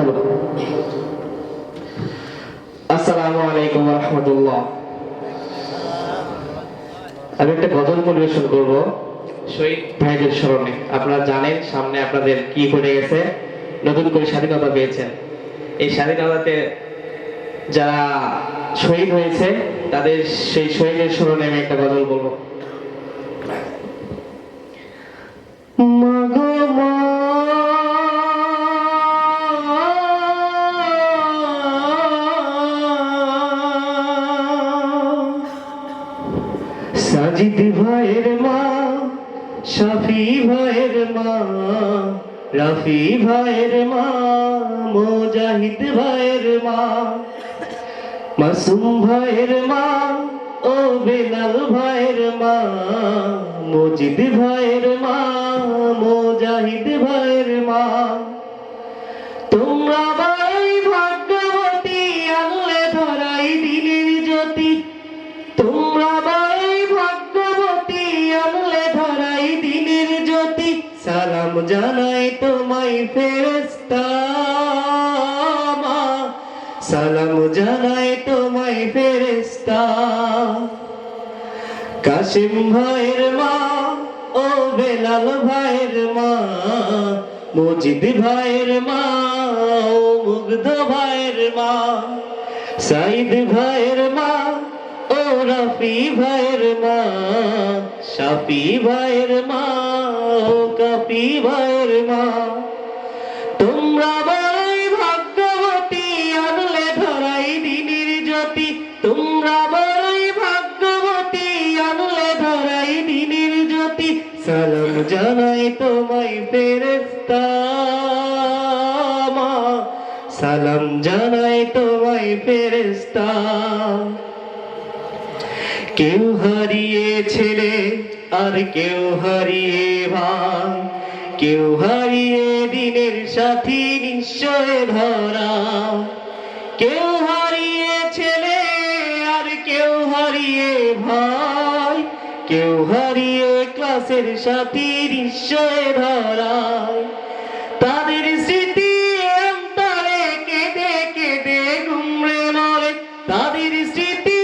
চলো। আসসালামু আলাইকুম ওয়া রাহমাতুল্লাহ। আমি একটা গজল পরিবেশন করব শহীদ ভাইদের স্মরণে। আপনারা জানেন সামনে আপনাদের কি ঘটে গেছে, নতুন করে স্বাধীনতা পেয়েছেন। এই স্বাধীনতাতে যারা শহীদ হয়েছে তাদের সেই শহীদের স্মরণে আমি একটা গজল বলবো। মাগো মা, সাজিদ ভাইয়ের মা, শাফি ভাইয়ের মা, রাফি ভাইয়ের মা, মুজাহিদ ভাইয়ের মা, মাসুম ভাইয়ের মা, ও বেলাল ভাইয়ের মা, মজিদ ভাইয়ের মা, মুজাহিদ ভাইয়ের মা, তোমরা ভাই ভাগ্যবতী, আনলে ধরাই দিনের জ্যোতি। তোমরা ভাই ভাগ্যবতী, আনলে ধরাই দিনের জ্যোতি। সালাম জানাই তোমায় ফেরেশতা মা, সালাম জানাই তোমায় ফেরেশতা। কাসিম ভাইয়ের মা, ও বেলাল ভাইয়ের মা, মজিদ ভাইয়ের মা, ও মুগ্ধ ভাইয়ের মা, সাইদ ভাইয়ের মা, ও রাফি ভাইয়ের মা, শাফি ভাইয়ের মা, ও কাফি ভাইয়ের মা। তোমরা ভাই ভাগ্যবতী, আনলে ধরাই দিনের জ্যোতি। তোমরা ভাই ভাগ্যবতী, আনলে ধরাই দিনের জ্যোতি। সালাম জানাই তোমায় ফেরেশতা মা, সালাম জানাই তোমায় ফেরেশতা। কেউ হারিয়ে ছেলে আর কেউ হারিয়ে ভাই, কেউ হারিয়ে দিনের সাথী নিশ্চয় ধরা। কেউ হারিয়ে ছেলে আর কেউ হারিয়ে ভাই, কেউ হারিয়ে ক্লাসের সাথী নিশ্চয় ধরা। তাদের স্মৃতি অন্তরে কেঁদে কেঁদে ঘুমড়ে মরে, তাদের স্মৃতি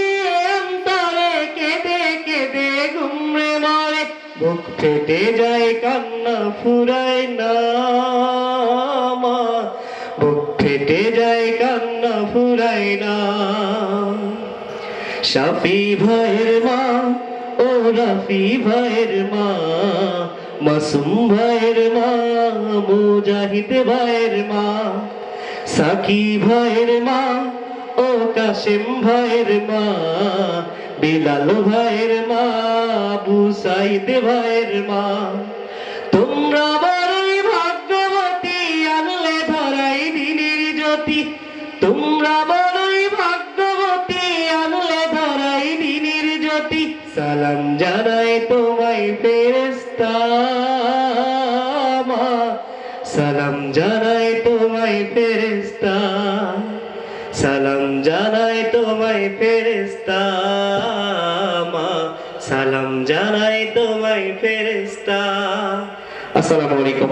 অন্তরে কেঁদে কেঁদে ঘুমড়ে মরে। বুক ফেটে যায় কান্না ফুরায় না মা, বুক ফেটে যায় কান্না ফুরায় না। শাফি ভাইয়ের মা, ও রাফি ভাইয়ের মা, মাসুম ভাইয়ের মা, মুজাহিদ ভাইয়ের মা, সাকি ভাইয়ের মা, ও কাসিম ভাইয়ের মা, বেলাল ভাইয়ের মা, আবু সাইদ ভাইয়ের মা। তোমরা বড়ই ভাগ্যবতী, আনলে ধরাই দিনের জ্যোতি। তোমরা বড়ই ভাগ্যবতী, আনলে ধরাই দিনের জ্যোতি। সালাম জানাই তোমায় ফেরেশতা মা, সালাম জানাই তোমায় ফেরেশতা। সালাম জানাই তোমায় ফেরেশতা মা, সালাম জানাই তোমায় ফেরেশতা। আসসালামু আলাইকুম।